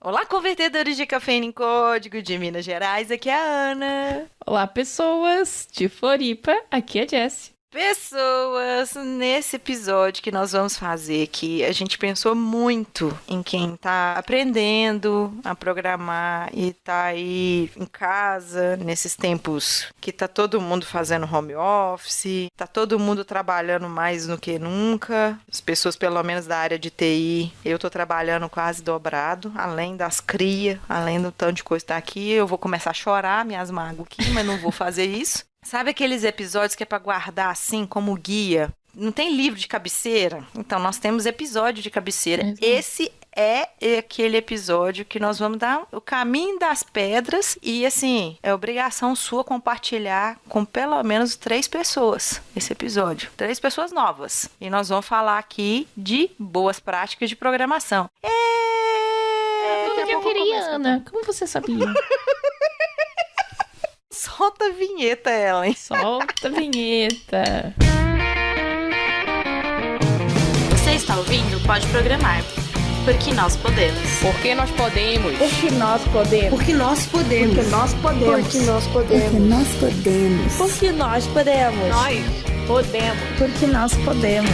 Olá, convertedores de cafeína em código de Minas Gerais, aqui é a Ana. Olá, pessoas de Floripa, aqui é a Jessie. Pessoas, nesse episódio que nós vamos fazer aqui, a gente pensou muito em quem tá aprendendo a programar e tá aí em casa, nesses tempos que tá todo mundo fazendo home office, tá todo mundo trabalhando mais do que nunca, as pessoas pelo menos da área de TI, eu tô trabalhando quase dobrado, além das cria, além do tanto de coisa que tá aqui, eu vou começar a chorar minhas mágoas aqui, mas não vou fazer isso. Sabe aqueles episódios que é para guardar assim como guia? Não tem livro de cabeceira? Então, nós temos episódio de cabeceira. Exato. Esse é aquele episódio que nós vamos dar o caminho das pedras e, assim, é obrigação sua compartilhar com pelo menos 3 pessoas esse episódio. 3 pessoas novas. E nós vamos falar aqui de boas práticas de programação. Tudo que eu queria, Ana. Como você sabia? Solta a vinheta, Ellen. Solta a vinheta. Você está ouvindo Pode Programar. Porque nós podemos. Porque nós podemos. Porque nós podemos. Porque nós podemos. Porque nós podemos. Porque nós podemos. Porque nós podemos. Porque nós podemos. Nós podemos. Porque nós podemos.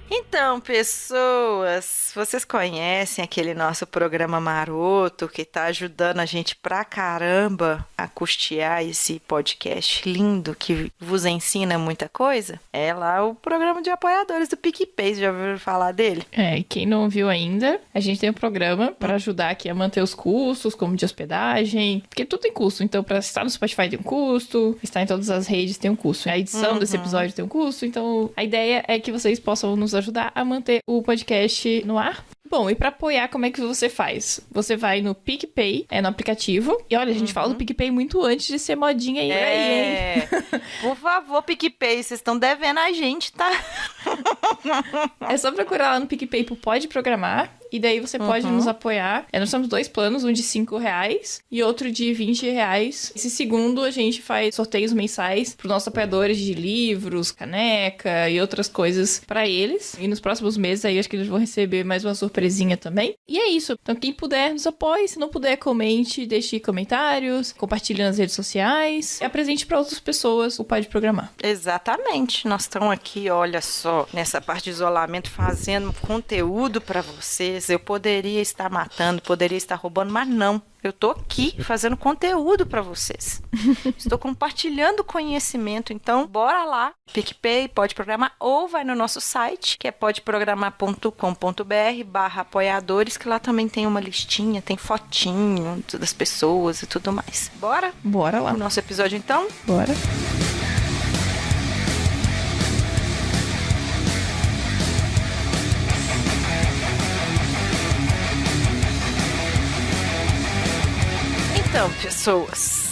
Então, pessoas, vocês conhecem aquele nosso programa maroto que tá ajudando a gente pra caramba a custear esse podcast lindo que vos ensina muita coisa? É lá o programa de apoiadores do PicPay, já ouviram falar dele? E quem não viu ainda, a gente tem um programa para ajudar aqui a manter os custos, como de hospedagem, porque tudo tem custo. Então, para estar no Spotify tem um custo, estar em todas as redes tem um custo. A edição desse episódio tem um custo. Então, a ideia é que vocês possam nos ajudar a manter o podcast no ar. Bom, e para apoiar, como é que você faz? Você vai no PicPay, no aplicativo. E olha, a gente fala do PicPay muito antes de ser modinha aí, hein? Por favor, PicPay, vocês estão devendo a gente, tá? É só procurar lá no PicPay por Pode Programar. E daí você pode nos apoiar. Nós temos 2 planos, um de R$5 e outro de R$20. Esse segundo, a gente faz sorteios mensais para os nossos apoiadores de livros, caneca e outras coisas para eles. E nos próximos meses aí, acho que eles vão receber mais uma surpresinha também. E é isso. Então, quem puder, nos apoie. Se não puder, comente, deixe comentários, compartilhe nas redes sociais. E apresente para outras pessoas o Pode Programar. Exatamente. Nós estamos aqui, olha só, nessa parte de isolamento, fazendo conteúdo para vocês. Eu poderia estar matando, poderia estar roubando, mas não. Eu tô aqui fazendo conteúdo para vocês. Estou compartilhando conhecimento. Então, bora lá. PicPay, Pode Programar, ou vai no nosso site, que é podeprogramar.com.br/apoiadores, que lá também tem uma listinha, tem fotinho das pessoas e tudo mais. Bora? Bora lá. O nosso episódio, então? Bora. Então, pessoas,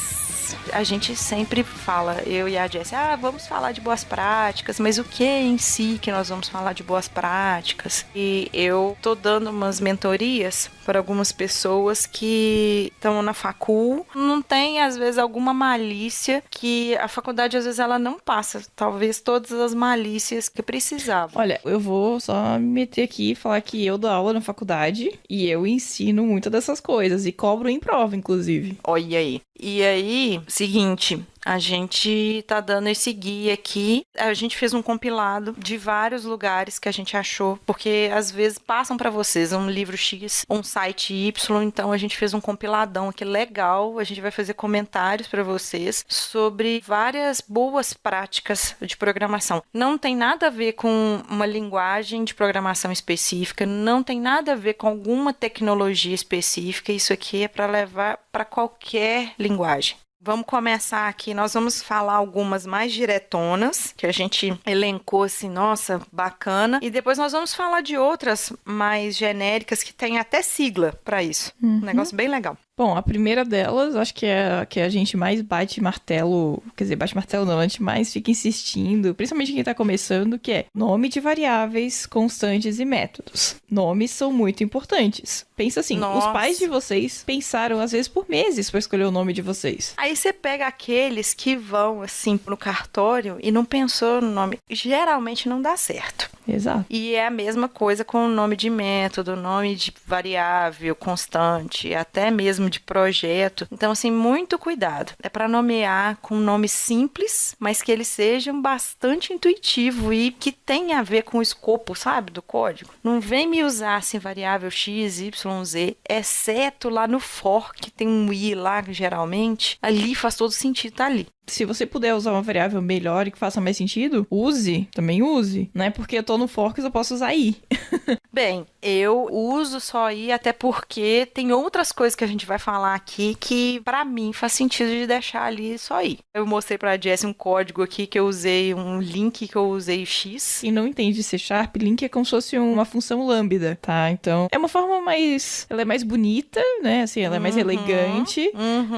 a gente sempre fala, eu e a Jessie, vamos falar de boas práticas, mas o que em si que nós vamos falar de boas práticas? E eu tô dando umas mentorias para algumas pessoas que estão na facul, não tem, às vezes, alguma malícia que a faculdade, às vezes, ela não passa, talvez todas as malícias que precisava. Olha, eu vou só me meter aqui e falar que eu dou aula na faculdade e eu ensino muitas dessas coisas e cobro em prova, inclusive. Olha aí. E aí, seguinte, a gente tá dando esse guia aqui, a gente fez um compilado de vários lugares que a gente achou, porque às vezes passam para vocês um livro X, um site Y, então a gente fez um compiladão aqui legal, a gente vai fazer comentários para vocês sobre várias boas práticas de programação. Não tem nada a ver com uma linguagem de programação específica, não tem nada a ver com alguma tecnologia específica, isso aqui é para levar para qualquer linguagem. Vamos começar aqui, nós vamos falar algumas mais diretonas, que a gente elencou assim, nossa, bacana. E depois nós vamos falar de outras mais genéricas que tem até sigla para isso. Um negócio bem legal. Bom, a primeira delas, acho que é a que a gente mais bate martelo, quer dizer, bate martelo não, a gente mais fica insistindo, principalmente quem tá começando, que é nome de variáveis, constantes e métodos. Nomes são muito importantes. Pensa assim, Nossa. Os pais de vocês pensaram, às vezes, por meses pra escolher o nome de vocês. Aí você pega aqueles que vão, assim, no cartório e não pensou no nome. Geralmente não dá certo. Exato. E é a mesma coisa com o nome de método, nome de variável, constante, até mesmo de projeto. Então, assim, muito cuidado. É para nomear com nome simples, mas que eles sejam bastante intuitivo e que tenha a ver com o escopo, sabe, do código. Não vem me usar assim variável x, y, z, exceto lá no for, que tem um i lá, geralmente. Ali faz todo sentido, tá ali. Se você puder usar uma variável melhor e que faça mais sentido, use, também use. Não é porque eu tô no for que eu posso usar i. Bem, eu uso só i até porque tem outras coisas que a gente vai falar aqui que pra mim faz sentido de deixar ali só i. Eu mostrei pra Jess um código aqui que eu usei, um link que eu usei x. Quem não entende C#, link é como se fosse uma função lambda, tá? Então, é uma forma mais... Ela é mais bonita, né? Assim, ela é mais elegante.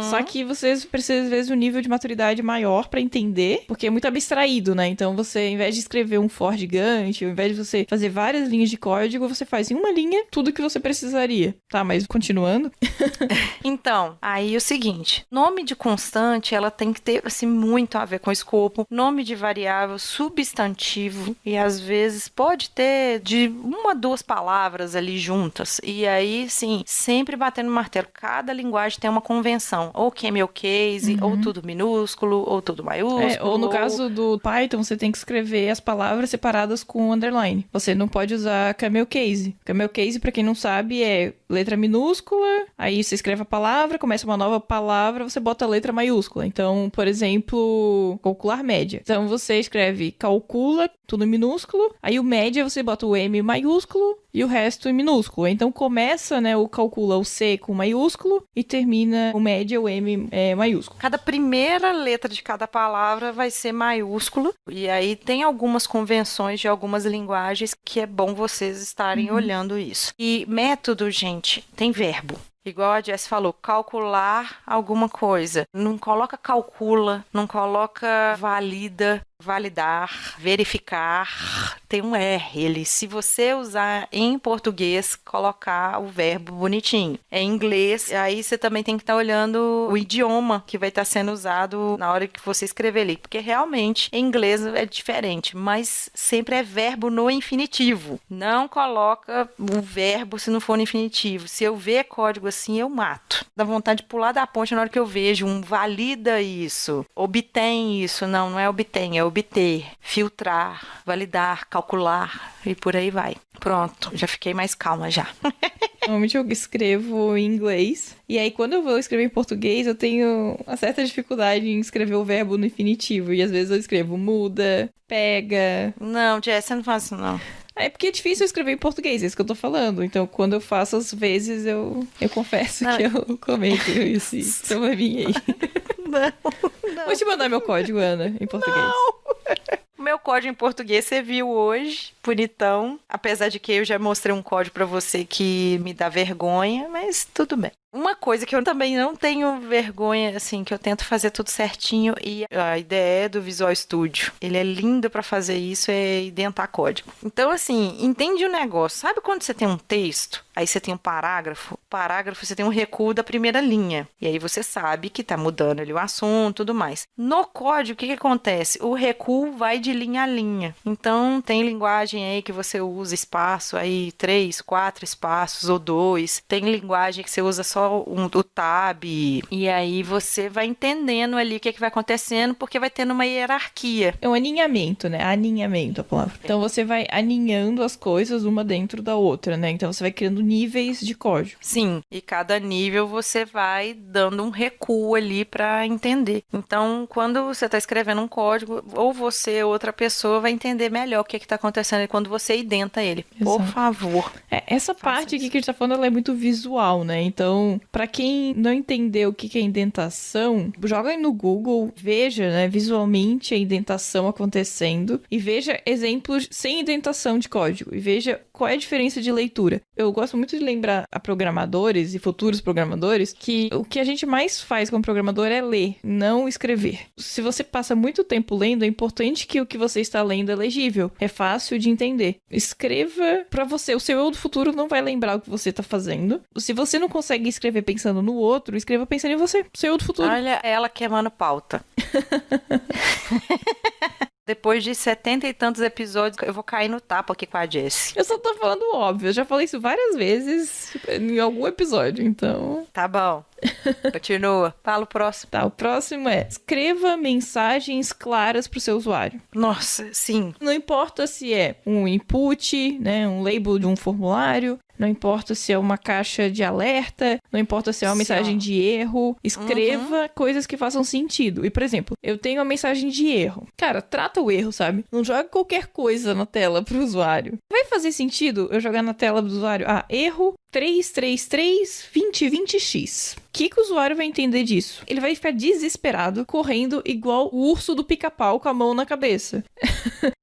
Só que vocês precisam, às vezes, de um nível de maturidade maior pra entender, porque é muito abstraído, né? Então, você, ao invés de escrever um for gigante, ao invés de você fazer várias linhas de código, você faz em uma linha tudo que você precisaria. Tá, mas continuando. Então, aí é o seguinte, nome de constante, ela tem que ter, assim, muito a ver com escopo, nome de variável, substantivo, e às vezes pode ter de 1 a 2 palavras ali juntas, e aí, sim, sempre batendo no martelo, cada linguagem tem uma convenção, ou camel case, ou tudo minúsculo, ou tudo maiúsculo. Ou no caso do Python, você tem que escrever as palavras separadas com underline. Você não pode usar camel case. Camel case, pra quem não sabe, é letra minúscula, aí você escreve a palavra, começa uma nova palavra, você bota a letra maiúscula. Então, por exemplo, calcular média. Então, você escreve calcula, tudo minúsculo, aí o média você bota o M maiúsculo e o resto em minúsculo. Então, começa, né, o calcula o C com maiúsculo e termina o média, o M maiúsculo. Cada primeira letra de cada palavra vai ser maiúsculo, e aí tem algumas convenções de algumas linguagens que é bom vocês estarem olhando isso. E método, gente, tem verbo. Igual a Jess falou, calcular alguma coisa. Não coloca calcula, não coloca valida, validar, verificar. Tem um R ele. Se você usar em português, colocar o verbo bonitinho. Em inglês, aí você também tem que estar olhando o idioma que vai estar sendo usado na hora que você escrever ali. Porque realmente, em inglês é diferente, mas sempre é verbo no infinitivo. Não coloca o verbo se não for no infinitivo. Se eu ver código assim, eu mato. Dá vontade de pular da ponte na hora que eu vejo um valida isso, obtém isso. Não, não é obtém, é obter, filtrar, validar, calcular e por aí vai. Pronto, já fiquei mais calma já. Normalmente eu escrevo em inglês. E aí, quando eu vou escrever em português, eu tenho uma certa dificuldade em escrever o verbo no infinitivo. E às vezes eu escrevo muda, pega. Não, Jess, você não faz isso não. É porque é difícil escrever em português, é isso que eu tô falando. Então, quando eu faço, às vezes, eu confesso que eu cometo esse probleminha aí. Não. Vou te mandar meu código, Ana, em português. O meu código em português você viu hoje, bonitão. Apesar de que eu já mostrei um código pra você que me dá vergonha, mas tudo bem. Uma coisa que eu também não tenho vergonha, assim, que eu tento fazer tudo certinho, e a ideia do Visual Studio, ele é lindo pra fazer isso, é identar código. Então, assim, entende o negócio. Sabe quando você tem um texto, aí você tem um parágrafo? Parágrafo, você tem um recuo da primeira linha. E aí você sabe que tá mudando ali o assunto e tudo mais. No código, o que acontece? O recuo vai de linha a linha. Então, tem linguagem aí que você usa espaço, aí 3, 4 espaços ou 2. Tem linguagem que você usa só o tab, e aí você vai entendendo ali o que vai acontecendo, porque vai tendo uma hierarquia. É um aninhamento, né? Aninhamento, a palavra. Então você vai aninhando as coisas uma dentro da outra, né? Então você vai criando níveis de código. Sim, e cada nível você vai dando um recuo ali para entender. Então, quando você está escrevendo um código, ou você ou outra pessoa vai entender melhor o que está acontecendo quando você identa ele. Por Exato. favor. Essa parte aqui que a gente tá falando, ela é muito visual, né? Então, pra quem não entendeu o que é indentação, joga aí no Google, veja, né, visualmente a indentação acontecendo e veja exemplos sem indentação de código e veja qual é a diferença de leitura. Eu gosto muito de lembrar a programadores e futuros programadores que o que a gente mais faz como programador é ler, não escrever. Se você passa muito tempo lendo, é importante que o que você está lendo é legível, é fácil de entender. Escreva pra você, o seu eu do futuro não vai lembrar o que você tá fazendo. Se você não consegue escrever pensando no outro, escreva pensando em você, o seu eu do futuro. Olha ela queimando pauta. Depois de 70 e tantos episódios, eu vou cair no tapa aqui com a Jessie. Eu só tô falando o óbvio. Eu já falei isso várias vezes em algum episódio, então... Tá bom. Continua. Fala o próximo. Tá, o próximo é: escreva mensagens claras pro seu usuário. Nossa, sim. Não importa se é um input, né, um label de um formulário, não importa se é uma caixa de alerta, não importa se é uma mensagem de erro, escreva coisas que façam sentido. E, por exemplo, eu tenho uma mensagem de erro. Cara, trata o erro, sabe? Não joga qualquer coisa na tela pro usuário. Vai fazer sentido eu jogar na tela do usuário, erro 333-2020x. O que o usuário vai entender disso? Ele vai ficar desesperado, correndo igual o urso do pica-pau com a mão na cabeça.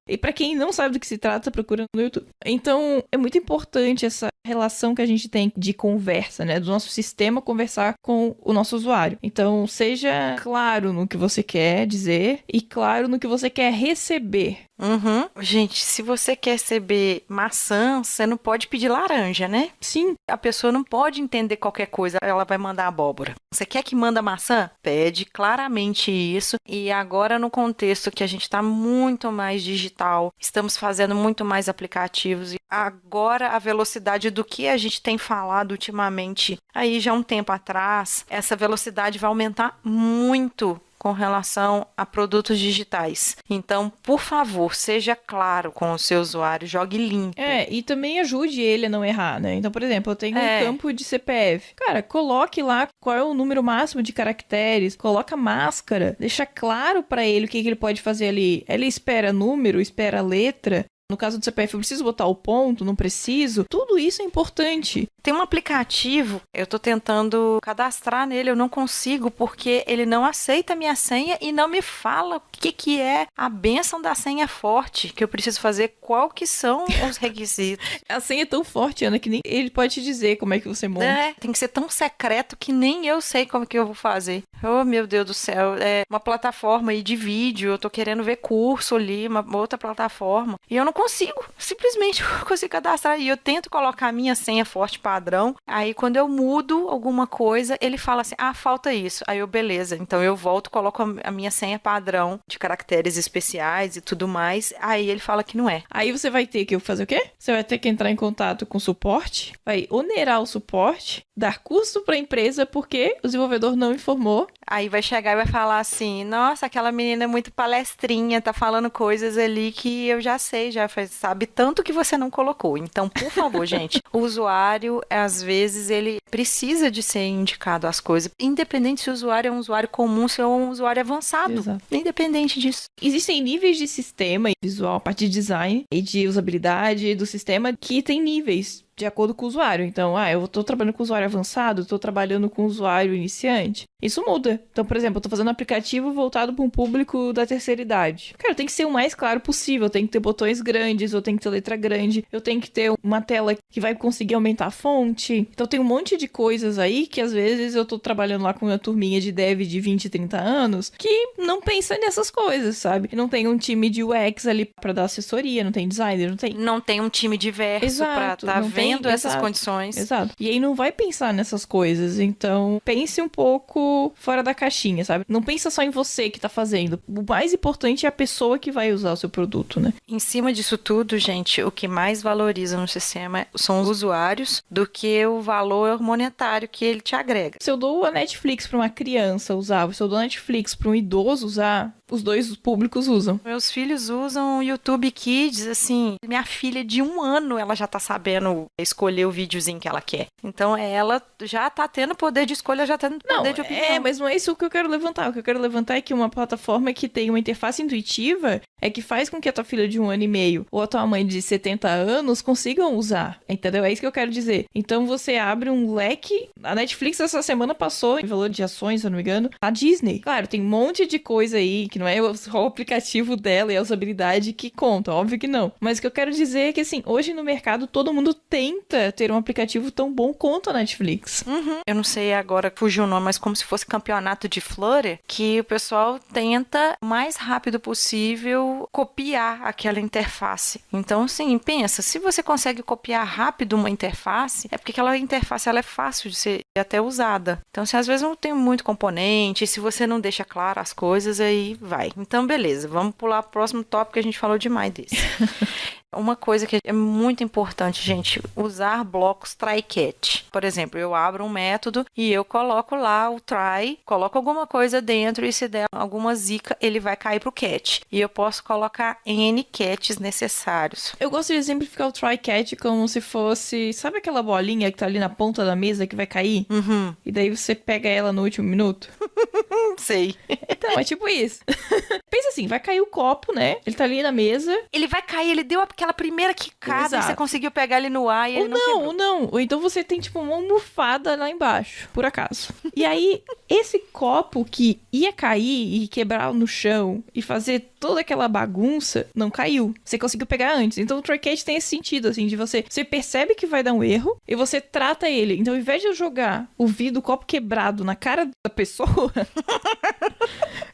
E pra quem não sabe do que se trata, procura no YouTube. Então, é muito importante essa relação que a gente tem de conversa, né? Do nosso sistema conversar com o nosso usuário. Então, seja claro no que você quer dizer e claro no que você quer receber. Gente, se você quer receber maçã, você não pode pedir laranja, né? Sim. A pessoa não pode entender qualquer coisa, ela vai mandar abóbora. Você quer que manda maçã? Pede claramente isso. E agora, no contexto que a gente está muito mais digital, estamos fazendo muito mais aplicativos. E agora, a velocidade do que a gente tem falado ultimamente, aí já um tempo atrás, essa velocidade vai aumentar muito com relação a produtos digitais. Então, por favor, seja claro com o seu usuário, jogue limpo. E também ajude ele a não errar, né? Então, por exemplo, eu tenho um campo de CPF. Cara, coloque lá qual é o número máximo de caracteres, coloca máscara, deixa claro pra ele o que ele pode fazer ali. Ele espera número, espera letra. No caso do CPF, eu preciso botar o ponto, não preciso. Tudo isso é importante. Tem um aplicativo, eu tô tentando cadastrar nele, eu não consigo porque ele não aceita a minha senha e não me fala o que é a bênção da senha forte, que eu preciso fazer, qual que são os requisitos. A senha é tão forte, Ana, que nem ele pode te dizer como é que você monta. Tem que ser tão secreto que nem eu sei como que eu vou fazer. Oh, meu Deus do céu, é uma plataforma aí de vídeo, eu tô querendo ver curso ali, uma outra plataforma, e eu não consigo, simplesmente não consigo cadastrar, e eu tento colocar a minha senha forte padrão, aí quando eu mudo alguma coisa, ele fala assim, falta isso, aí eu, beleza, então eu volto, coloco a minha senha padrão de caracteres especiais e tudo mais, aí ele fala que não é. Aí você vai ter que fazer o quê? Você vai ter que entrar em contato com o suporte, vai onerar o suporte, dar custo para a empresa porque o desenvolvedor não informou. Aí vai chegar e vai falar assim, nossa, aquela menina é muito palestrinha, tá falando coisas ali que eu já sei, sabe tanto que você não colocou. Então, por favor, gente, o usuário, às vezes, ele precisa de ser indicado as coisas, independente se o usuário é um usuário comum, se é um usuário avançado. Exato. Independente disso. Existem níveis de sistema visual, a parte de design e de usabilidade do sistema que tem níveis de acordo com o usuário. Então, eu tô trabalhando com usuário avançado, tô trabalhando com usuário iniciante. Isso muda. Então, por exemplo, eu tô fazendo um aplicativo voltado para um público da terceira idade. Cara, tem que ser o mais claro possível. Tem que ter botões grandes, eu tenho que ter letra grande, eu tenho que ter uma tela que vai conseguir aumentar a fonte. Então, tem um monte de coisas aí que, às vezes, eu tô trabalhando lá com uma turminha de dev de 20, 30 anos que não pensa nessas coisas, sabe? Não tem um time de UX ali pra dar assessoria, não tem designer, não tem... Não tem um time diverso pra tá vendo essas condições. Exato. E aí não vai pensar nessas coisas. Então, pense um pouco fora da caixinha, sabe? Não pensa só em você que tá fazendo. O mais importante é a pessoa que vai usar o seu produto, né? Em cima disso tudo, gente, o que mais valoriza no sistema são os usuários do que o valor monetário que ele te agrega. Se eu dou a Netflix pra uma criança usar, se eu dou a Netflix pra um idoso usar, os dois públicos usam. Meus filhos usam o YouTube Kids, assim, minha filha de 1 ano, ela já tá sabendo escolher o videozinho que ela quer. Então, ela já tá tendo poder de escolha, já tá tendo poder de opinião. Mas não é isso que eu quero levantar. O que eu quero levantar é que uma plataforma que tem uma interface intuitiva é que faz com que a tua filha de 1 ano e meio ou a tua mãe de 70 anos consigam usar, entendeu? É isso que eu quero dizer. Então, você abre um leque. A Netflix essa semana passou, em valor de ações, se eu não me engano, a Disney. Claro, tem um monte de coisa aí que não é só o aplicativo dela e a usabilidade que conta, óbvio que não. Mas o que eu quero dizer é que, assim, hoje no mercado todo mundo tenta ter um aplicativo tão bom quanto a Netflix. Eu não sei agora, fugiu o nome, mas como se fosse campeonato de Flutter, que o pessoal tenta o mais rápido possível copiar aquela interface. Então, assim, pensa, se você consegue copiar rápido uma interface, é porque aquela interface ela é fácil de ser até usada. Então, se às vezes não tem muito componente, se você não deixa claro as coisas, aí vai. Então, beleza. Vamos pular pro próximo tópico que a gente falou demais desse. Uma coisa que é muito importante, gente, usar blocos try-catch. Por exemplo, eu abro um método e eu coloco lá o try, coloco alguma coisa dentro e se der alguma zica, ele vai cair pro catch. E eu posso colocar N catches necessários. Eu gosto de exemplificar o try catch como se fosse... Sabe aquela bolinha que tá ali na ponta da mesa que vai cair? Uhum. E daí você pega ela no último minuto? Sei. Então, é tipo isso. Pensa assim, vai cair o copo, né? Ele tá ali na mesa. Ele vai cair, ele deu aquela primeira quicada Exato. e você conseguiu pegar ele no ar e ele não quebrou. Ou não. Ou então você tem, tipo, uma almofada lá embaixo, por acaso. E aí, esse copo que ia cair e quebrar no chão e fazer toda aquela bagunça, não caiu. Você conseguiu pegar antes. Então, o try catch tem esse sentido, assim, de você percebe que vai dar um erro e você trata ele. Então, ao invés de eu jogar o vidro, o copo quebrado na cara da pessoa,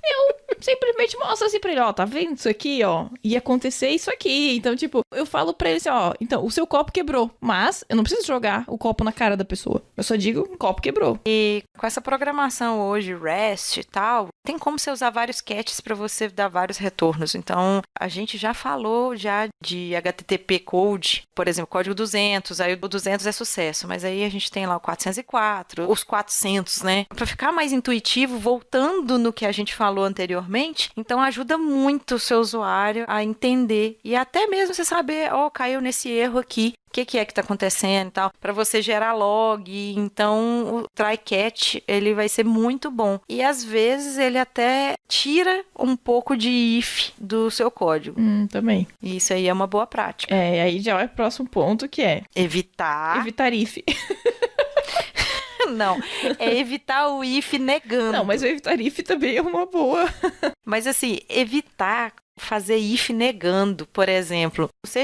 eu simplesmente mostro assim pra ele, ó, tá vendo isso aqui, ó? Ia acontecer isso aqui. Então, tipo, eu falo pra ele assim, ó, então, o seu copo quebrou, mas eu não preciso jogar o copo na cara da pessoa. Eu só digo, o copo quebrou. E com essa programação hoje, REST e tal, tem como você usar vários catches para você dar vários retornos. Então, a gente já falou já de HTTP code, por exemplo, código 200, aí o 200 é sucesso, mas aí a gente tem lá o 404, os 400, né? Para ficar mais intuitivo, voltando no que a gente falou anteriormente, então ajuda muito o seu usuário a entender e até mesmo você saber, ó, caiu nesse erro aqui. O que é que tá acontecendo e tal, para você gerar log. Então, o try-catch, ele vai ser muito bom. E, às vezes, ele até tira um pouco de if do seu código. Também. E isso aí é uma boa prática. É, aí já vai pro próximo ponto, que é... Evitar Evitar if. Não, é evitar o if negando. Não, mas o evitar if também é uma boa. Mas, assim, evitar fazer if negando, por exemplo. No C#,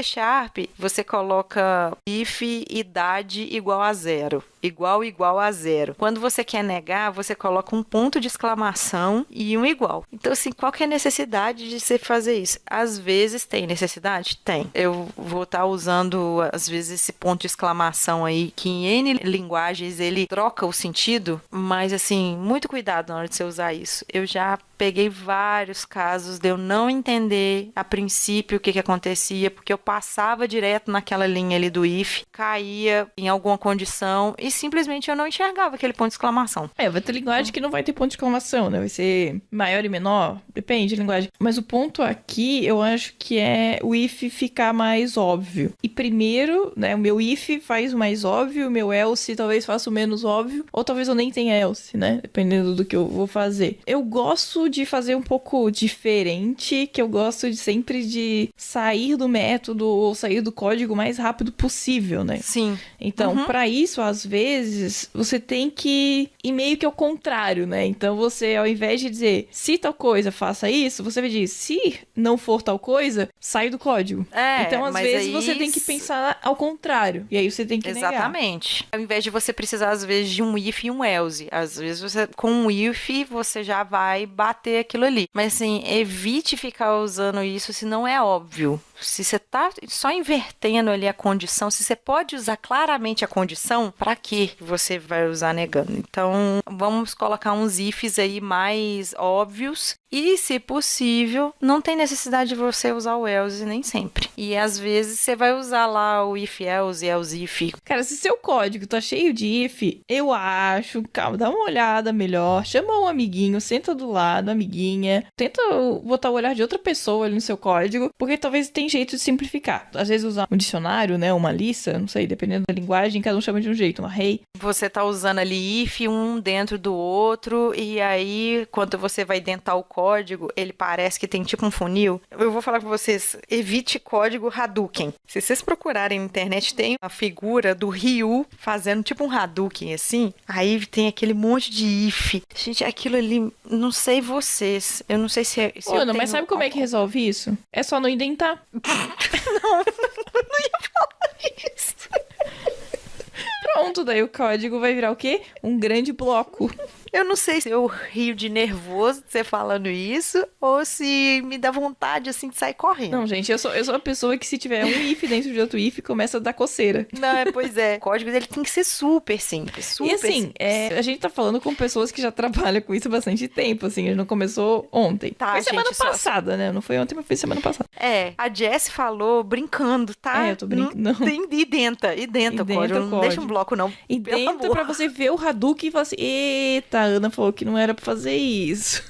você coloca if idade igual a 0. Igual a 0. Quando você quer negar, você coloca um ponto de exclamação e um igual. Então, assim, qual que é a necessidade de você fazer isso? Às vezes tem necessidade? Tem. Eu vou estar usando, às vezes, esse ponto de exclamação aí, que em N linguagens ele troca o sentido, mas, assim, muito cuidado na hora de você usar isso. Eu já peguei vários casos de eu não entender a princípio o que acontecia, porque eu passava direto naquela linha ali do if, caía em alguma condição e simplesmente eu não enxergava aquele ponto de exclamação. Vai ter linguagem que não vai ter ponto de exclamação, né? Vai ser maior e menor, depende da linguagem. Mas o ponto aqui, eu acho que é o if ficar mais óbvio. E primeiro, né, o meu if faz o mais óbvio, o meu else talvez faça o menos óbvio, ou talvez eu nem tenha else, né? Dependendo do que eu vou fazer. Eu gosto de fazer um pouco diferente, que eu gosto de sempre de sair do método ou sair do código o mais rápido possível, né? Sim. Então, pra isso, às vezes, você tem que ir meio que ao contrário, né? Então, você, ao invés de dizer, se tal coisa, faça isso, você vai dizer, se não for tal coisa, sai do código. Então, às vezes, você tem que pensar ao contrário. E aí, você tem que negar. Exatamente. Ao invés de você precisar, às vezes, de um if e um else. Às vezes, você, com um if, você já vai bater aquilo ali. Mas, assim, evite ficar usando isso se não é óbvio. Se você tá só invertendo ali a condição, se você pode usar claramente a condição, para que você vai usar negando? Então, vamos colocar uns ifs aí mais óbvios e, se possível, não tem necessidade de você usar o else nem sempre. E, às vezes, você vai usar lá o if else, else if. Cara, se seu código tá cheio de if, eu acho, calma, dá uma olhada melhor, chama um amiguinho, senta do lado, amiguinha, tenta botar o olhar de outra pessoa ali no seu código, porque talvez tem jeito de simplificar. Às vezes usar um dicionário, né, uma lista, não sei, dependendo da linguagem, cada um chama de um jeito, um array. Você tá usando ali if um dentro do outro e aí, quando você vai dentar o código, ele parece que tem tipo um funil. Eu vou falar com vocês, evite código Hadouken. Se vocês procurarem na internet, tem a figura do Ryu fazendo tipo um Hadouken, assim. Aí tem aquele monte de if. Gente, aquilo ali, não sei vocês. Eu não sei se é... Se Mano, mas sabe como é que resolve isso? É só não indentar. Não ia falar isso. Pronto, daí o código vai virar o quê? Um grande bloco. Eu não sei se eu rio de nervoso de você falando isso ou se me dá vontade, assim, de sair correndo. Não, gente, eu sou a pessoa que se tiver um if dentro de outro if, começa a dar coceira. Não, pois é. O código dele tem que ser super simples, super E assim, simples. a gente tá falando com pessoas que já trabalham com isso há bastante tempo, assim, a gente não começou ontem. Tá, foi semana gente, passada, né? Não foi ontem, mas foi semana passada. A Jess falou brincando, tá? Eu tô brincando. Não. Tem identa o código. Não deixa um bloco, não. E Pelo dentro amor. pra você ver o Hadouken e falar assim, eita, a Ana falou que não era pra fazer isso.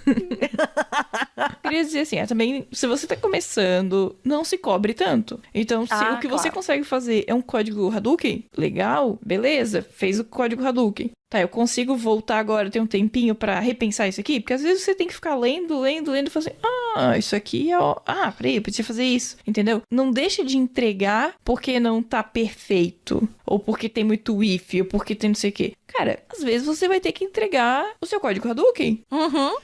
Queria dizer assim, também, se você tá começando, não se cobre tanto. Então, se o que você consegue fazer é um código Hadouken, legal, beleza, fez o código Hadouken. Tá, eu consigo voltar agora, ter um tempinho pra repensar isso aqui? Porque às vezes você tem que ficar lendo e falar assim, isso aqui é... peraí, eu podia fazer isso, entendeu? Não deixa de entregar porque não tá perfeito, ou porque tem muito if, ou porque tem não sei o quê. Cara, às vezes você vai ter que entregar o seu código Hadouken.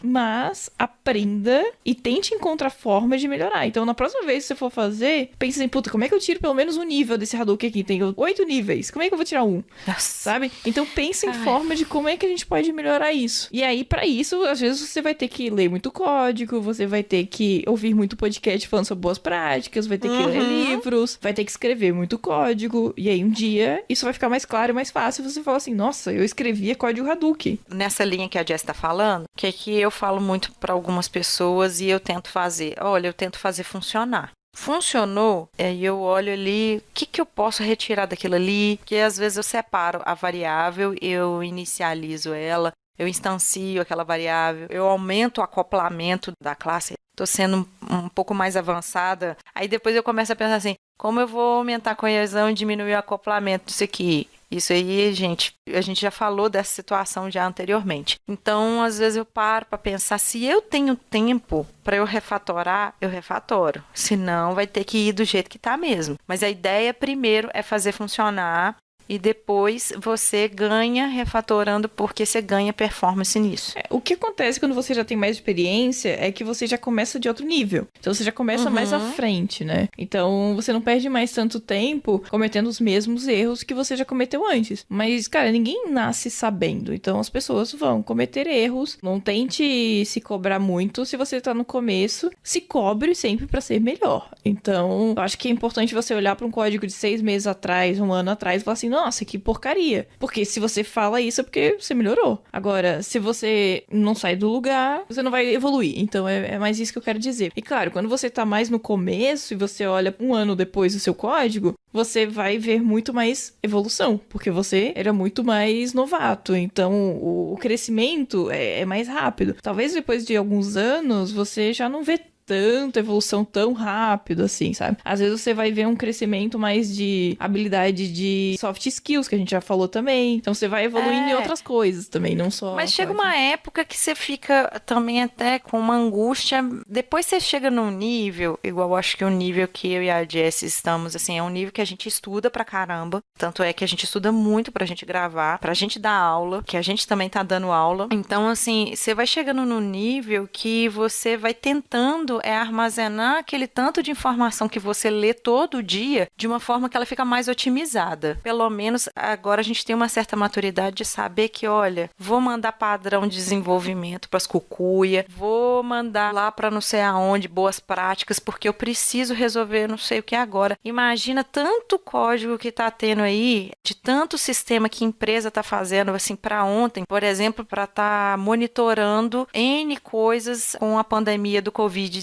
Mas aprenda e tente encontrar formas de melhorar. Então, na próxima vez que você for fazer, pense assim, puta, como é que eu tiro pelo menos um nível desse Hadouken aqui? Tem 8 níveis, como é que eu vou tirar um? Nossa. Sabe? Então, pense em forma de como é que a gente pode melhorar isso. E aí, pra isso, às vezes você vai ter que ler muito código, você vai ter que ouvir muito podcast falando sobre boas práticas, vai ter que ler livros, vai ter que escrever muito código. E aí, um dia, isso vai ficar mais claro e mais fácil. Você fala assim, nossa, eu escrevia código Hadouken. Nessa linha que a Jess tá falando, que eu falo muito pra algumas pessoas e eu tento fazer. Olha, eu tento fazer funcionar. Funcionou, aí eu olho ali, o que eu posso retirar daquilo ali, que às vezes eu separo a variável, eu inicializo ela, eu instancio aquela variável, eu aumento o acoplamento da classe, estou sendo um pouco mais avançada, aí depois eu começo a pensar assim, como eu vou aumentar a coesão e diminuir o acoplamento disso aqui? Isso aí, gente, a gente já falou dessa situação já anteriormente. Então, às vezes eu paro para pensar, se eu tenho tempo para eu refatorar, eu refatoro. Senão, vai ter que ir do jeito que tá mesmo. Mas a ideia primeiro é fazer funcionar e depois você ganha refatorando porque você ganha performance nisso. O que acontece quando você já tem mais experiência é que você já começa de outro nível. Então você já começa mais à frente, né? Então você não perde mais tanto tempo cometendo os mesmos erros que você já cometeu antes. Mas, cara, ninguém nasce sabendo. Então as pessoas vão cometer erros. Não tente se cobrar muito se você tá no começo. Se cobre sempre pra ser melhor. Então, eu acho que é importante você olhar pra um código de 6 meses atrás, 1 ano atrás e falar assim, nossa, que porcaria. Porque se você fala isso é porque você melhorou. Agora, se você não sai do lugar, você não vai evoluir. Então, é mais isso que eu quero dizer. E claro, quando você tá mais no começo e você olha 1 ano depois do seu código, você vai ver muito mais evolução, porque você era muito mais novato. Então, o crescimento é mais rápido. Talvez depois de alguns anos, você já não vê tanta evolução tão rápido assim, sabe? Às vezes você vai ver um crescimento mais de habilidade de soft skills, que a gente já falou também. Então você vai evoluindo em outras coisas também, não só... Mas chega uma época que você fica também até com uma angústia. Depois você chega num nível, igual eu acho que o nível que eu e a Jess estamos, assim, é um nível que a gente estuda pra caramba. Tanto é que a gente estuda muito pra gente gravar, pra gente dar aula, que a gente também tá dando aula. Então, assim, você vai chegando num nível que você vai tentando armazenar aquele tanto de informação que você lê todo dia de uma forma que ela fica mais otimizada. Pelo menos agora a gente tem uma certa maturidade de saber que, olha, vou mandar padrão de desenvolvimento para as cucuia, vou mandar lá para não sei aonde boas práticas, porque eu preciso resolver não sei o que agora. Imagina tanto código que tá tendo aí, de tanto sistema que a empresa tá fazendo, assim, para ontem, por exemplo, para estar monitorando N coisas com a pandemia do Covid-19.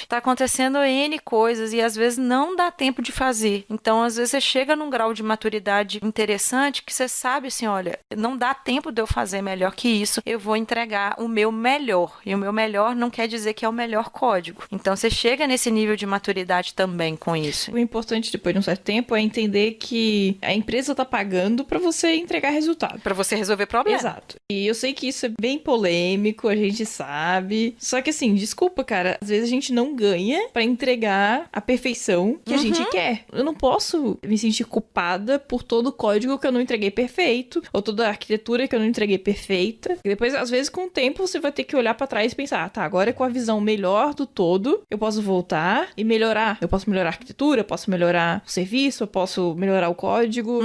Tá acontecendo N coisas e às vezes não dá tempo de fazer. Então, às vezes você chega num grau de maturidade interessante que você sabe assim, olha, não dá tempo de eu fazer melhor que isso, eu vou entregar o meu melhor. E o meu melhor não quer dizer que é o melhor código. Então, você chega nesse nível de maturidade também com isso. O importante depois de um certo tempo é entender que a empresa tá pagando pra você entregar resultado. Pra você resolver problema. Exato. E eu sei que isso é bem polêmico, a gente sabe. Só que assim, desculpa, cara, às vezes a gente não ganha pra entregar a perfeição que a gente quer. Eu não posso me sentir culpada por todo o código que eu não entreguei perfeito, ou toda a arquitetura que eu não entreguei perfeita. E depois, às vezes, com o tempo, você vai ter que olhar pra trás e pensar, tá, agora com a visão melhor do todo, eu posso voltar e melhorar. Eu posso melhorar a arquitetura, eu posso melhorar o serviço, eu posso melhorar o código.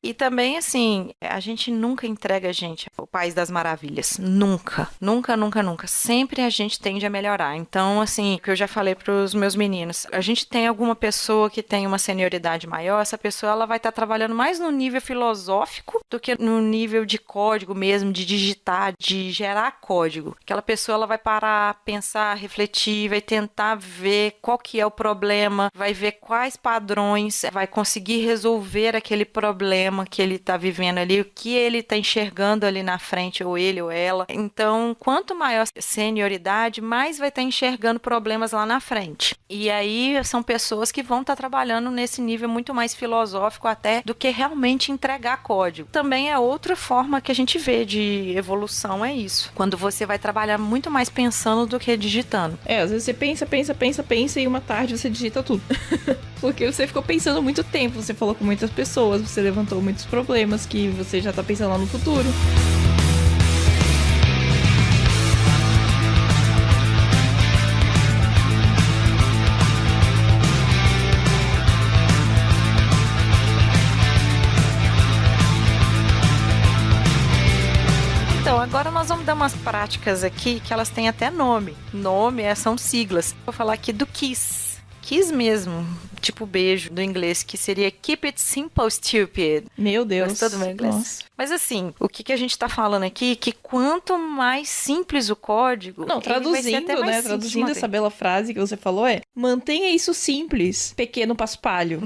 E também, assim, a gente nunca entrega, gente, o País das Maravilhas. Nunca. Nunca, nunca, nunca. Sempre a gente tende a melhorar. Então, assim, o que eu já falei pros meus meninos, a gente tem alguma pessoa que tem uma senioridade maior, essa pessoa ela vai estar trabalhando mais no nível filosófico do que no nível de código mesmo, de digitar, de gerar código. Aquela pessoa ela vai parar, pensar, refletir, vai tentar ver qual que é o problema, vai ver quais padrões, vai conseguir resolver aquele problema que ele está vivendo ali, o que ele está enxergando ali na frente, ou ele ou ela. Então, quanto maior a senioridade, mais vai estar enxergando problemas lá na frente. E aí são pessoas que vão estar trabalhando nesse nível muito mais filosófico até do que realmente entregar código. Também é outra forma que a gente vê de evolução, é isso. Quando você vai trabalhar muito mais pensando do que digitando. Às vezes você pensa e uma tarde você digita tudo. Porque você ficou pensando muito tempo, você falou com muitas pessoas, você levantou muitos problemas que você já tá pensando lá no futuro. Então, agora nós vamos dar umas práticas aqui que elas têm até nome. São siglas. Vou falar aqui do KISS. KISS mesmo, tipo beijo do inglês, que seria Keep It Simple, Stupid. Meu Deus. Gostou do meu inglês? Nossa. Mas assim, o que a gente tá falando aqui, que quanto mais simples o código... Não, traduzindo, né? Traduzindo essa bela frase que você falou mantenha isso simples, pequeno paspalho.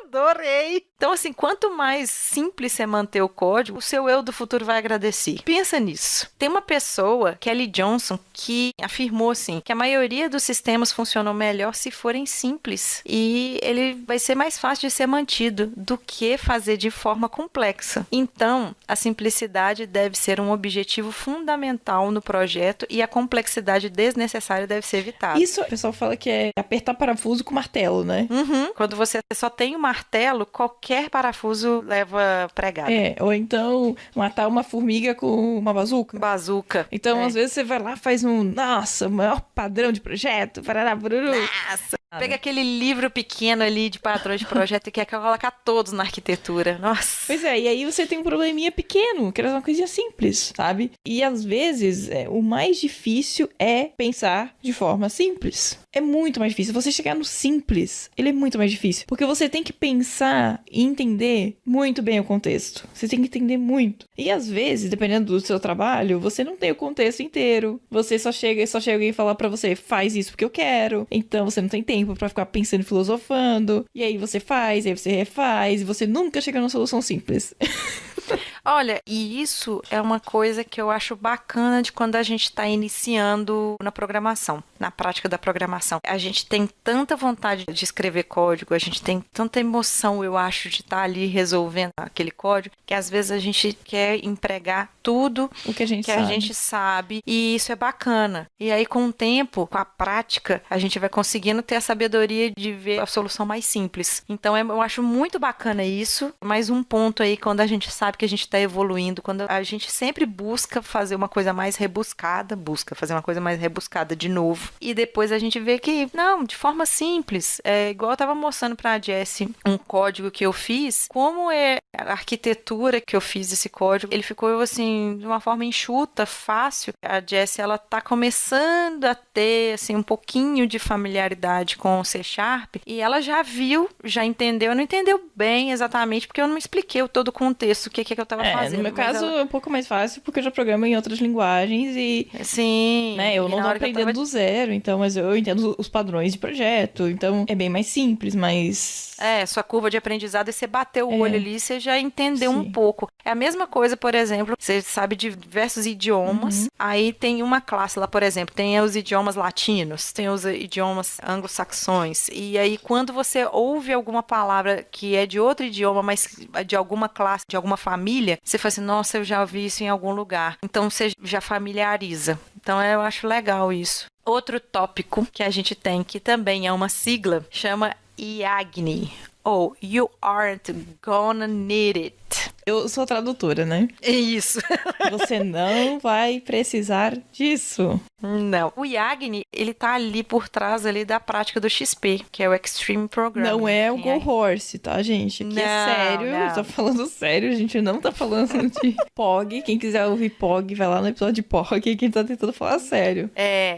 Adorei! Então, assim, quanto mais simples você manter o código, o seu eu do futuro vai agradecer. Pensa nisso. Tem uma pessoa, Kelly Johnson, que afirmou, assim, que a maioria dos sistemas funcionam melhor se forem simples. E ele vai ser mais fácil de ser mantido do que fazer de forma complexa. Então, a simplicidade deve ser um objetivo fundamental no projeto e a complexidade desnecessária deve ser evitada. Isso, o pessoal fala que é apertar parafuso com martelo, né? Quando você só tem o martelo, qualquer parafuso leva pregado. Ou então matar uma formiga com uma bazuca. Bazuca. Então, às vezes você vai lá, faz o maior padrão de projeto, parará, bururu. Nossa, pega aquele livro pequeno ali de padrão de projeto e quer colocar todos na arquitetura. Nossa. Pois é, e aí você tem um probleminha pequeno, que era uma coisinha simples, sabe? E às vezes, o mais difícil é pensar de forma simples. É muito mais difícil. Você chegar no simples, ele é muito mais difícil. Porque você tem que pensar e entender muito bem o contexto. Você tem que entender muito. E às vezes, dependendo do seu trabalho, você não tem o contexto inteiro. Você só chega alguém e falar pra você, faz isso porque eu quero. Então você não tem tempo pra ficar pensando e filosofando. E aí você faz, aí você refaz, e você nunca chega numa solução simples. Olha, e isso é uma coisa que eu acho bacana de quando a gente está iniciando na programação, na prática da programação. A gente tem tanta vontade de escrever código, a gente tem tanta emoção, eu acho, de estar ali resolvendo aquele código, que às vezes a gente quer empregar tudo o que a gente sabe, e isso é bacana. E aí, com o tempo, com a prática, a gente vai conseguindo ter a sabedoria de ver a solução mais simples. Então, eu acho muito bacana isso. Mais um ponto aí, quando a gente sabe que a gente está evoluindo, quando a gente sempre busca fazer uma coisa mais rebuscada, de novo. E depois a gente vê que, não, de forma simples. Igual eu estava mostrando para a Jessie um código que eu fiz, como é a arquitetura que eu fiz esse código, ele ficou assim, de uma forma enxuta, fácil. A Jessie, ela tá começando a ter, assim, um pouquinho de familiaridade com o C# e ela já viu, já entendeu, não entendeu bem exatamente, porque eu não expliquei todo o contexto, o que eu tava fazendo. No meu caso, é um pouco mais fácil, porque eu já programo em outras linguagens e... Sim. Né, eu não tô aprendendo do zero, então, mas eu entendo os padrões de projeto, então é bem mais simples, mas... sua curva de aprendizado, e você bateu o olho ali, você já entendeu um pouco. É a mesma coisa, por exemplo, você sabe de diversos idiomas, aí tem uma classe lá, por exemplo, tem os idiomas latinos, tem os idiomas anglo-saxões, e aí quando você ouve alguma palavra que é de outro idioma, mas de alguma classe, de alguma família, você fala assim, nossa, eu já ouvi isso em algum lugar. Então você já familiariza. Então eu acho legal isso. Outro tópico que a gente tem, que também é uma sigla, chama IAGNI, ou You Aren't Gonna Need It. Eu sou tradutora, né? É isso. Você não vai precisar disso. Não. O IAGNI, ele tá ali por trás ali da prática do XP, que é o Extreme Programming. Não é o Quem Go Horse, tá, gente? Aqui é Não, sério, não. tô falando sério, a gente não tá falando de POG. Quem quiser ouvir POG, vai lá no episódio de POG, que a gente tá tentando falar sério.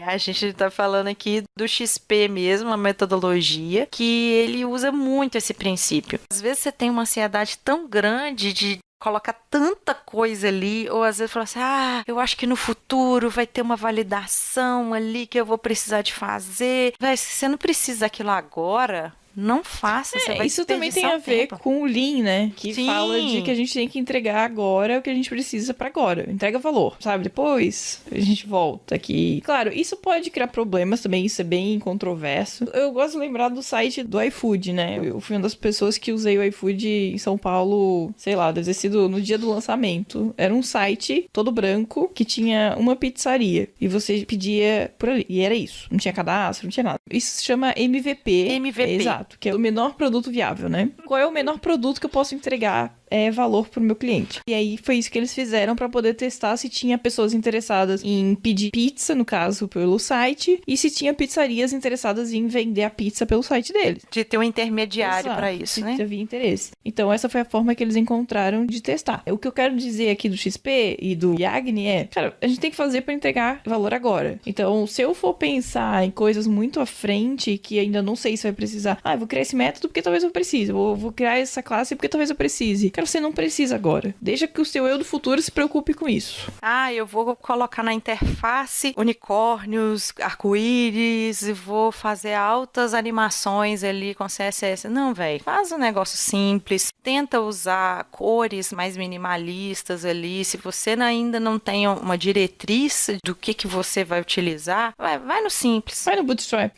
A gente tá falando aqui do XP mesmo, a metodologia, que ele usa muito esse princípio. Às vezes você tem uma ansiedade tão grande de colocar tanta coisa ali, ou às vezes fala assim, eu acho que no futuro vai ter uma validação ali que eu vou precisar de fazer. Se você não precisa daquilo agora, não faça, você vai isso também tem a desperdiçar o ver tempo. com o Lean, né? Que Sim. fala de que a gente tem que entregar agora o que a gente precisa pra agora. Entrega valor, sabe? Depois a gente volta aqui. Claro, isso pode criar problemas também, isso é bem controverso. Eu gosto de lembrar do site do iFood, né? Eu fui uma das pessoas que usei o iFood em São Paulo, sei lá, deve ter sido no dia do lançamento. Era um site todo branco que tinha uma pizzaria e você pedia por ali. E era isso. Não tinha cadastro, não tinha nada. Isso se chama MVP. MVP. Exato. Que é o menor produto viável, né? Qual é o menor produto que eu posso entregar valor pro meu cliente? E aí foi isso que eles fizeram para poder testar se tinha pessoas interessadas em pedir pizza, no caso, pelo site, e se tinha pizzarias interessadas em vender a pizza pelo site deles. De ter um intermediário Exato, para isso, se né? havia interesse. Então essa foi a forma que eles encontraram de testar. O que eu quero dizer aqui do XP e do IAGNI é, cara, a gente tem que fazer para entregar valor agora. Então, se eu for pensar em coisas muito à frente que ainda não sei se vai precisar, eu vou criar esse método porque talvez eu precise, vou criar essa classe porque talvez eu precise. Cara, você não precisa agora. Deixa que o seu eu do futuro se preocupe com isso. Eu vou colocar na interface unicórnios, arco-íris, e vou fazer altas animações ali com CSS. Não, velho. Faz um negócio simples. Tenta usar cores mais minimalistas ali. Se você ainda não tem uma diretriz do que você vai utilizar, vai no simples. Vai no Bootstrap.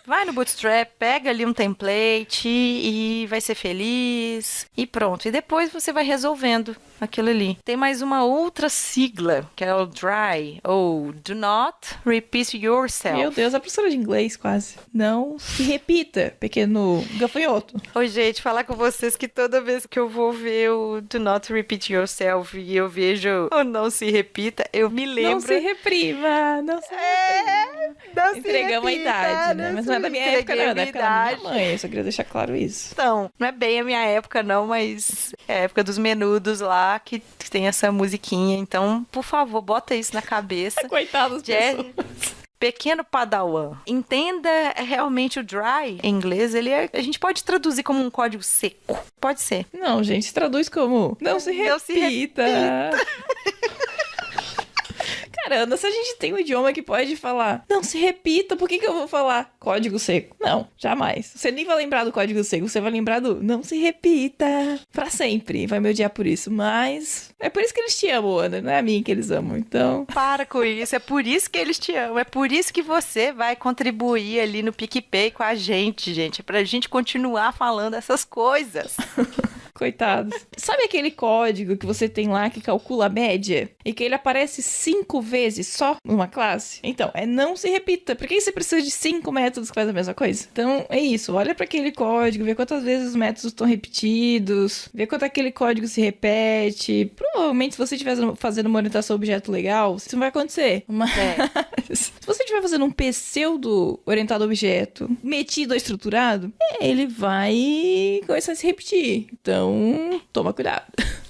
Vai no Bootstrap, pega ali um template e vai ser feliz. E pronto. E depois você vai resolvendo aquilo ali. Tem mais uma outra sigla, que é o DRY, ou Do Not Repeat Yourself. Meu Deus, a professora de inglês quase. Não se repita, pequeno gafanhoto. Oi, gente, falar com vocês que toda vez que eu vou ver o Do Not Repeat Yourself e eu vejo o Não Se Repita, eu me lembro... Não se reprima, não se reprima. Não se Entregamos a repita, idade, né? Mas não é da minha época, não. É da época da minha mãe. Eu só queria deixar claro isso. Então, não é bem a minha época, não, mas é a época dos menudos lá, que tem essa musiquinha. Então, por favor, bota isso na cabeça. Coitadas pessoas. Pequeno Padawan. Entenda realmente o dry em inglês. A gente pode traduzir como um código seco. Pode ser. Não, gente, traduz como não se repita. Não se repita. Caramba, se a gente tem um idioma que pode falar não se repita, por que eu vou falar código seco? Não, jamais. Você nem vai lembrar do código seco, você vai lembrar do não se repita pra sempre. Vai me odiar por isso, mas é por isso que eles te amam, Ana, não é a mim que eles amam, então... Para com isso, é por isso que eles te amam, é por isso que você vai contribuir ali no PicPay com a gente, é pra gente continuar falando essas coisas. Coitados. Sabe aquele código que você tem lá que calcula a média? E que ele aparece 5 vezes só numa classe? Então, não se repita. Por que você precisa de 5 métodos que fazem a mesma coisa? Então, é isso. Olha para aquele código, vê quantas vezes os métodos estão repetidos, vê quanto aquele código se repete. Provavelmente, se você estiver fazendo uma orientação objeto legal, isso não vai acontecer. Mas, se você estiver fazendo um pseudo orientado a objeto metido a estruturado, ele vai começar a se repetir. Então, toma cuidado.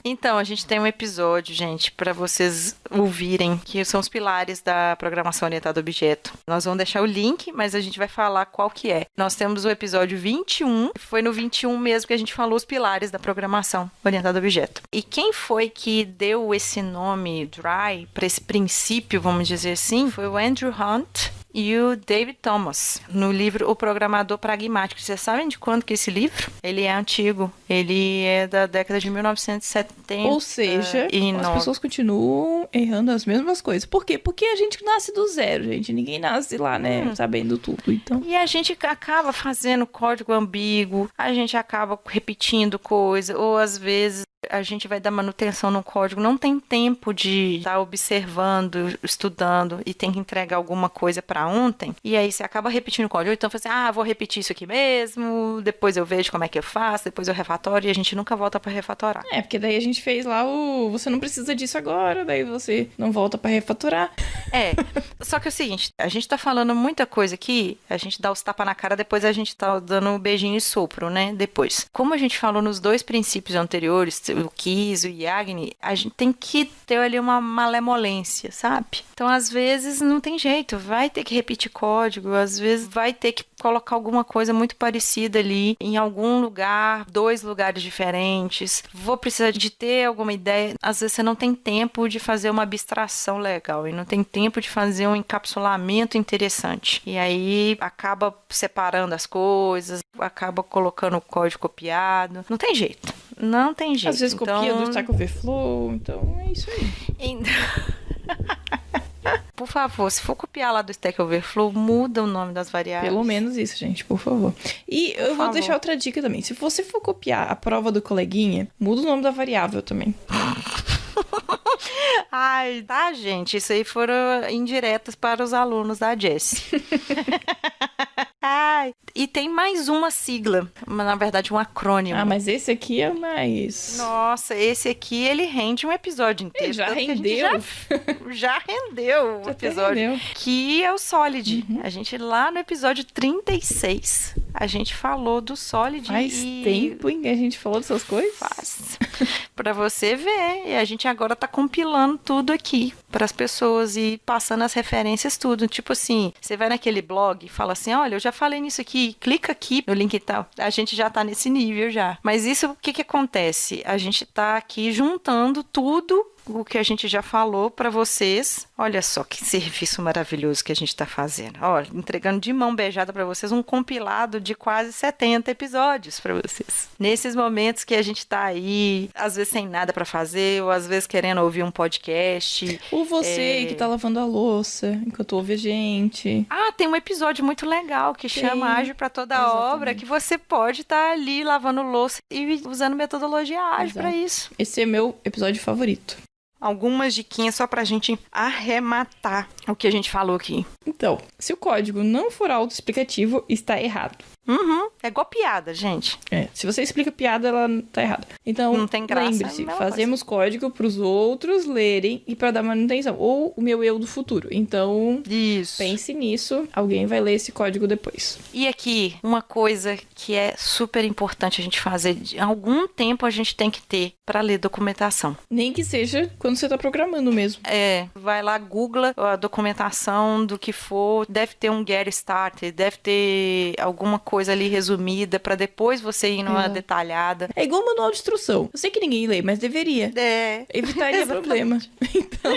Então, a gente tem um episódio, gente, para vocês ouvirem, que são os pilares da programação orientada a objeto. Nós vamos deixar o link, mas a gente vai falar qual que é. Nós temos o episódio 21, foi no 21 mesmo que a gente falou os pilares da programação orientada a objeto. E quem foi que deu esse nome Dry para esse princípio, vamos dizer assim, foi o Andrew Hunt e o David Thomas, no livro O Programador Pragmático. Vocês sabem de quando que é esse livro? Ele é antigo, ele é da década de 1970. Ou seja, as pessoas continuam errando as mesmas coisas. Por quê? Porque a gente nasce do zero, gente. Ninguém nasce lá, né, sabendo tudo, então... E a gente acaba fazendo código ambíguo, a gente acaba repetindo coisa, ou às vezes a gente vai dar manutenção no código, não tem tempo de estar observando, estudando e tem que entregar alguma coisa para ontem, e aí você acaba repetindo o código. Então, você vou repetir isso aqui mesmo, depois eu vejo como é que eu faço, depois eu refatório, e a gente nunca volta para refatorar. Porque daí a gente fez lá você não precisa disso agora, daí você não volta para refatorar. Só que é o seguinte, a gente tá falando muita coisa aqui, a gente dá os tapas na cara, depois a gente tá dando um beijinho e sopro, né? Depois. Como a gente falou nos 2 princípios anteriores, o Kies, o Yagni, a gente tem que ter ali uma malemolência, sabe? Então, às vezes, não tem jeito, vai ter que repetir código, às vezes vai ter que colocar alguma coisa muito parecida ali em algum lugar, 2 lugares diferentes. Vou precisar de ter alguma ideia. Às vezes você não tem tempo de fazer uma abstração legal e não tem tempo de fazer um encapsulamento interessante. E aí acaba separando as coisas, acaba colocando o código copiado. Não tem jeito. Não tem jeito. Às vezes copia do Stack Overflow, então é isso aí. Por favor, se for copiar lá do Stack Overflow, muda o nome das variáveis. Pelo menos isso, gente, por favor. E eu vou deixar outra dica também. Se você for copiar a prova do coleguinha, muda o nome da variável também. Ai, tá, gente? Isso aí foram indiretas para os alunos da Jessie. Ai, e tem mais uma sigla, na verdade um acrônimo. Mas esse aqui é mais... Nossa, esse aqui, ele rende um episódio inteiro. Já rendeu. Já rendeu o episódio. Rendeu. Que é o Solid. A gente, lá no episódio 36, a gente falou do Solid. Faz tempo em que a gente falou dessas coisas? Faz. Pra você ver. E a gente agora tá compilando tudo aqui para as pessoas e passando as referências, tudo. Tipo assim, você vai naquele blog e fala assim, olha, eu já falei nisso aqui, clica aqui no link e tal. A gente já tá nesse nível já. Mas isso, o que acontece? A gente tá aqui juntando tudo o que a gente já falou para vocês. Olha só que serviço maravilhoso que a gente tá fazendo. Olha, entregando de mão beijada para vocês um compilado de quase 70 episódios para vocês. Nesses momentos que a gente tá aí, às vezes sem nada para fazer, ou às vezes querendo ouvir um podcast. Ou você que tá lavando a louça enquanto ouve a gente. Tem um episódio muito legal que chama Ágil para toda Exatamente. obra, que você pode estar ali lavando louça e usando metodologia ágil para isso. Esse é meu episódio favorito. Algumas diquinhas só pra gente arrematar o que a gente falou aqui. Então, se o código não for autoexplicativo, está errado. É igual piada, gente. Se você explica piada, ela tá errada. Então, Não tem graça, lembre-se, é a mesma fazemos código pros outros lerem e pra dar manutenção. Ou o meu eu do futuro. Então, Isso. pense nisso. Alguém vai ler esse código depois. E aqui, uma coisa que é super importante a gente fazer, de algum tempo a gente tem que ter pra ler documentação. Nem que seja quando você tá programando mesmo. Vai lá, googla a documentação do que for, deve ter um get started, deve ter alguma coisa ali resumida pra depois você ir numa detalhada. É igual o manual de instrução. Eu sei que ninguém lê, mas deveria. Evitaria problema. Então,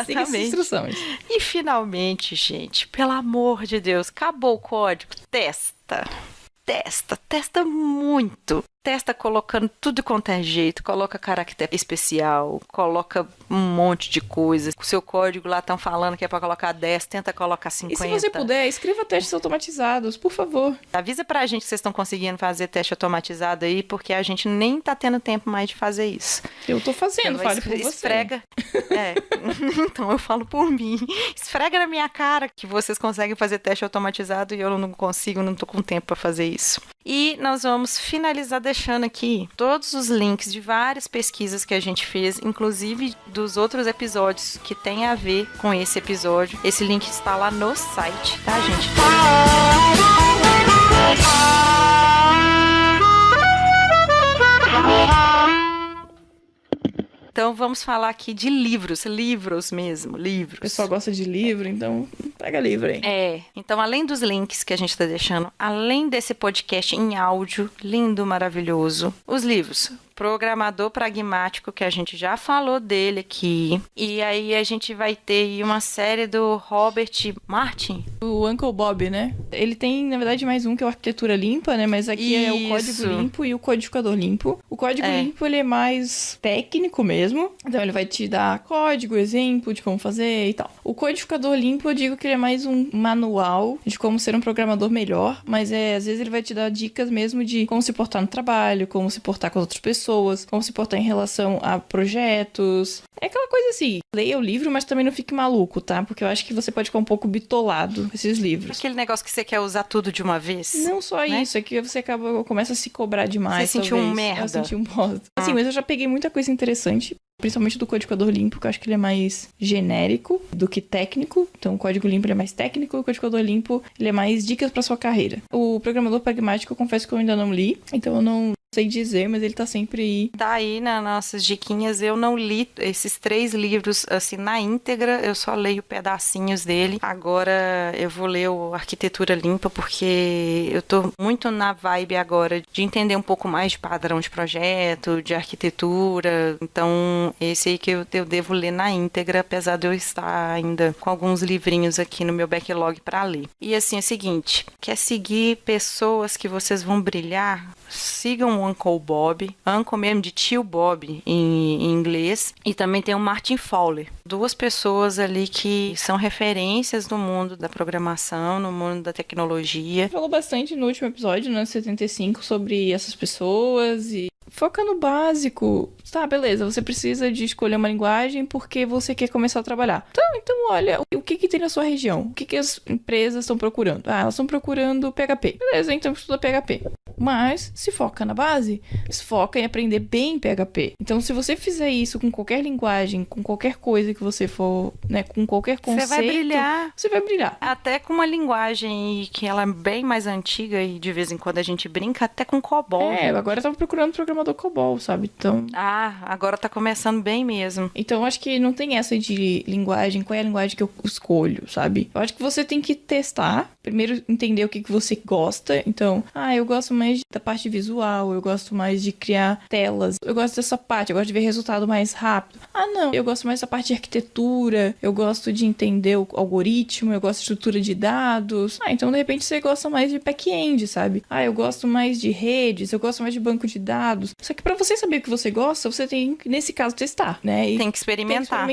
siga essas instruções. E finalmente, gente, pelo amor de Deus, acabou o código, testa muito. Testa colocando tudo quanto é jeito, coloca caractere especial, coloca um monte de coisa. O seu código lá estão falando que é pra colocar 10, tenta colocar 50. E se você puder, escreva testes automatizados, por favor. Avisa pra gente que vocês estão conseguindo fazer teste automatizado aí, porque a gente nem tá tendo tempo mais de fazer isso. Eu tô fazendo, Então, fale por você. Esfrega. Então eu falo por mim. Esfrega na minha cara que vocês conseguem fazer teste automatizado e eu não consigo, não tô com tempo pra fazer isso. E nós vamos finalizar deixando aqui todos os links de várias pesquisas que a gente fez, inclusive dos outros episódios que tem a ver com esse episódio. Esse link está lá no site, tá, gente? Então vamos falar aqui de livros mesmo, livros. O pessoal gosta de livro, então pega livro aí. Então além dos links que a gente está deixando, além desse podcast em áudio, lindo, maravilhoso, os livros. Programador Pragmático, que a gente já falou dele aqui. E aí a gente vai ter aí uma série do Robert Martin. O Uncle Bob, né? Ele tem, na verdade, mais um que é o Arquitetura Limpa, né? Mas aqui é o Código Limpo e o Codificador Limpo. O Código Limpo, ele é mais técnico mesmo. Então, ele vai te dar código, exemplo de como fazer e tal. O Codificador Limpo, eu digo que ele é mais um manual de como ser um programador melhor. Mas às vezes ele vai te dar dicas mesmo de como se portar no trabalho, como se portar com as outras pessoas, pessoas, como se portar em relação a projetos. É aquela coisa assim, leia o livro, mas também não fique maluco, tá? Porque eu acho que você pode ficar um pouco bitolado com esses livros. Aquele negócio que você quer usar tudo de uma vez. Não só né? isso, é que você começa a se cobrar demais. Você sentiu talvez. merda. Eu senti um bosta. Assim, mas eu já peguei muita coisa interessante. Principalmente do Codificador Limpo, que eu acho que ele é mais genérico do que técnico. Então, o Código Limpo ele é mais técnico, o Codificador Limpo ele é mais dicas pra sua carreira. O Programador Pragmático, eu confesso que eu ainda não li, então eu não sei dizer, mas ele tá sempre aí. Daí, nas nossas diquinhas, eu não li esses 3 livros, assim, na íntegra, eu só leio pedacinhos dele. Agora, eu vou ler o Arquitetura Limpa, porque eu tô muito na vibe agora de entender um pouco mais de padrão de projeto, de arquitetura. Então, esse aí que eu devo ler na íntegra, apesar de eu estar ainda com alguns livrinhos aqui no meu backlog para ler. E assim, é o seguinte, quer seguir pessoas que vocês vão brilhar? Sigam o Uncle Bob, Uncle mesmo de tio Bob em inglês, e também tem o Martin Fowler. 2 pessoas ali que são referências no mundo da programação, no mundo da tecnologia. Falou bastante no último episódio, no 75, sobre essas pessoas e foca no básico. Tá, beleza, você precisa de escolher uma linguagem porque você quer começar a trabalhar. Então olha, o que tem na sua região? O que as empresas estão procurando? Ah, elas estão procurando PHP. Beleza, então estuda PHP. Mas se foca na base, se foca em aprender bem PHP. Então, se você fizer isso com qualquer linguagem, com qualquer coisa que você for, né, com qualquer conceito, Você vai brilhar. Você vai brilhar. Até com uma linguagem que ela é bem mais antiga e de vez em quando a gente brinca, até com COBOL. Agora eu tava procurando programador COBOL, sabe? Então, Agora tá começando bem mesmo. Então, eu acho que não tem essa de linguagem, qual é a linguagem que eu escolho, sabe? Eu acho que você tem que testar, primeiro entender o que você gosta. Então, eu gosto mais da parte visual, eu gosto mais de criar telas, eu gosto dessa parte, eu gosto de ver resultado mais rápido. Não, eu gosto mais dessa parte de arquitetura, eu gosto de entender o algoritmo, eu gosto de estrutura de dados. Então, de repente, você gosta mais de back-end, sabe? Eu gosto mais de redes, eu gosto mais de banco de dados. Só que pra você saber o que você gosta, você tem que, nesse caso, testar, né? E Tem que experimentar.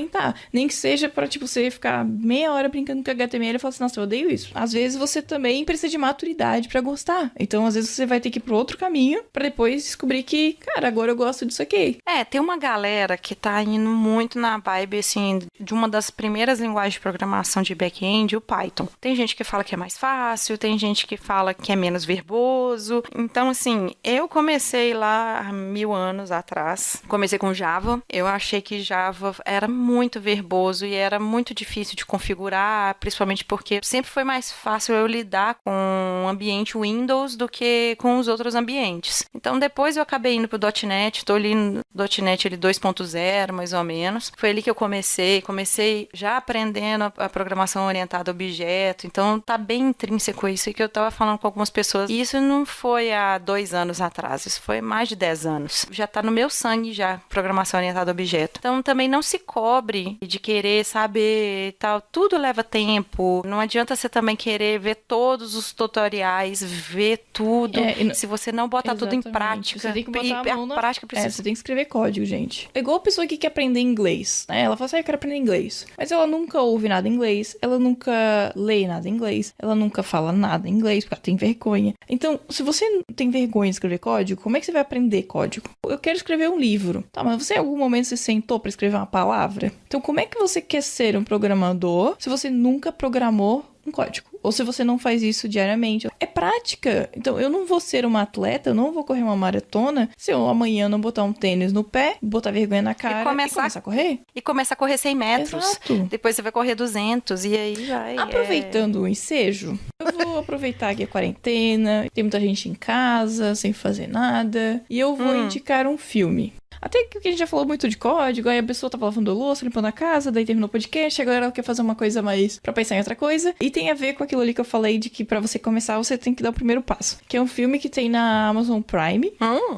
Nem que seja pra, você ficar meia hora brincando com HTML e falar assim, nossa, eu odeio isso. Às vezes você também precisa de maturidade pra gostar. Então, às vezes você vai ter que ir pro outro caminho pra depois descobrir que, cara, agora eu gosto disso aqui. Tem uma galera que tá indo muito na vibe, assim, de uma das primeiras linguagens de programação de back-end, o Python. Tem gente que fala que é mais fácil, tem gente que fala que é menos verboso. Então, assim, eu comecei lá há 1000 anos atrás. Comecei com Java. Eu achei que Java era muito verboso e era muito difícil de configurar, principalmente porque sempre foi mais fácil eu lidar com o ambiente Windows do que com os outros ambientes. Então, depois eu acabei indo pro .NET, tô ali no .NET 2.0, mais ou menos. Foi ali que eu comecei já aprendendo a programação orientada a objeto, então tá bem intrínseco isso que eu tava falando com algumas pessoas. E isso não foi há 2 anos atrás, isso foi mais de 10 anos. Já tá no meu sangue já, programação orientada a objeto. Então, também não se cobre de querer saber e tal, tudo leva tempo. Não adianta você também querer ver todos os tutoriais, ver tudo, se você não botar tudo em prática. Você tem que botar a mão na prática precisa. Você tem que escrever código, gente. É igual a pessoa que quer aprender inglês, né? Ela fala assim, eu quero aprender inglês. Mas ela nunca ouve nada em inglês, ela nunca lê nada em inglês, ela nunca fala nada em inglês, porque ela tem vergonha. Então, se você tem vergonha de escrever código, como é que você vai aprender código? Eu quero escrever um livro. Tá, mas você em algum momento se sentou pra escrever uma palavra? Então, como é que você quer ser um programador se você nunca programou um código? Ou se você não faz isso diariamente. É prática. Então, eu não vou ser uma atleta, eu não vou correr uma maratona se eu amanhã não botar um tênis no pé, botar vergonha na cara e começar a correr. E começar a correr 100 metros. Exato. Depois você vai correr 200 e aí vai. Aproveitando o ensejo, eu vou aproveitar que é quarentena, tem muita gente em casa, sem fazer nada, e eu vou indicar um filme. Até que a gente já falou muito de código, aí a pessoa tava lavando louça, limpando a casa, daí terminou o podcast, agora ela quer fazer uma coisa mais pra pensar em outra coisa. E tem a ver com aquilo ali que eu falei de que pra você começar, você tem que dar o primeiro passo. Que é um filme que tem na Amazon Prime,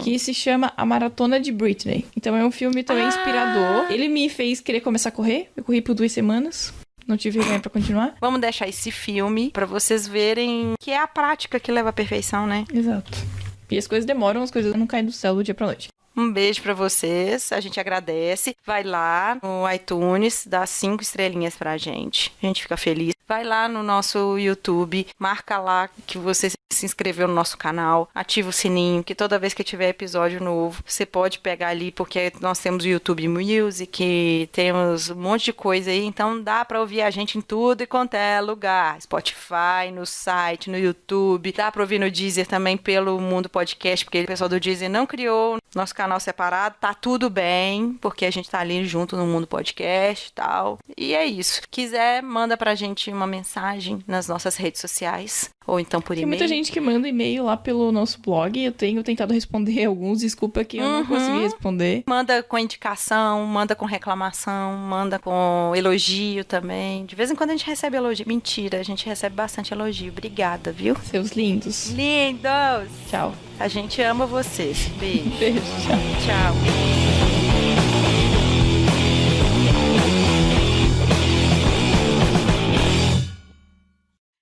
que se chama A Maratona de Britney. Então é um filme também inspirador. Ele me fez querer começar a correr. Eu corri por 2 semanas. Não tive vergonha pra continuar. Vamos deixar esse filme pra vocês verem que é a prática que leva à perfeição, né? Exato. E as coisas demoram, as coisas não caem do céu do dia pra noite. Um beijo pra vocês, a gente agradece. Vai lá no iTunes, dá 5 estrelinhas pra gente. A gente fica feliz. vai lá no nosso YouTube, marca lá que você se inscreveu no nosso canal, ativa o sininho, que toda vez que tiver episódio novo, você pode pegar ali, porque nós temos o YouTube Music, temos um monte de coisa aí, então dá pra ouvir a gente em tudo e quanto é lugar. Spotify, no site, no YouTube, dá pra ouvir no Deezer também pelo Mundo Podcast, porque o pessoal do Deezer não criou nosso canal separado, tá tudo bem, porque a gente tá ali junto no Mundo Podcast e tal. E é isso. Quiser, manda pra gente uma mensagem nas nossas redes sociais, ou então por Tem e-mail. muita gente que manda e-mail lá pelo nosso blog. Eu tenho tentado responder alguns. Desculpa que eu não consegui responder. Manda com indicação, manda com reclamação, manda com elogio também. De vez em quando a gente recebe elogio. Mentira, a gente recebe bastante elogio. Obrigada, viu? Seus lindos. Lindos! Tchau. A gente ama vocês. Beijo. Beijo. Tchau. Tchau.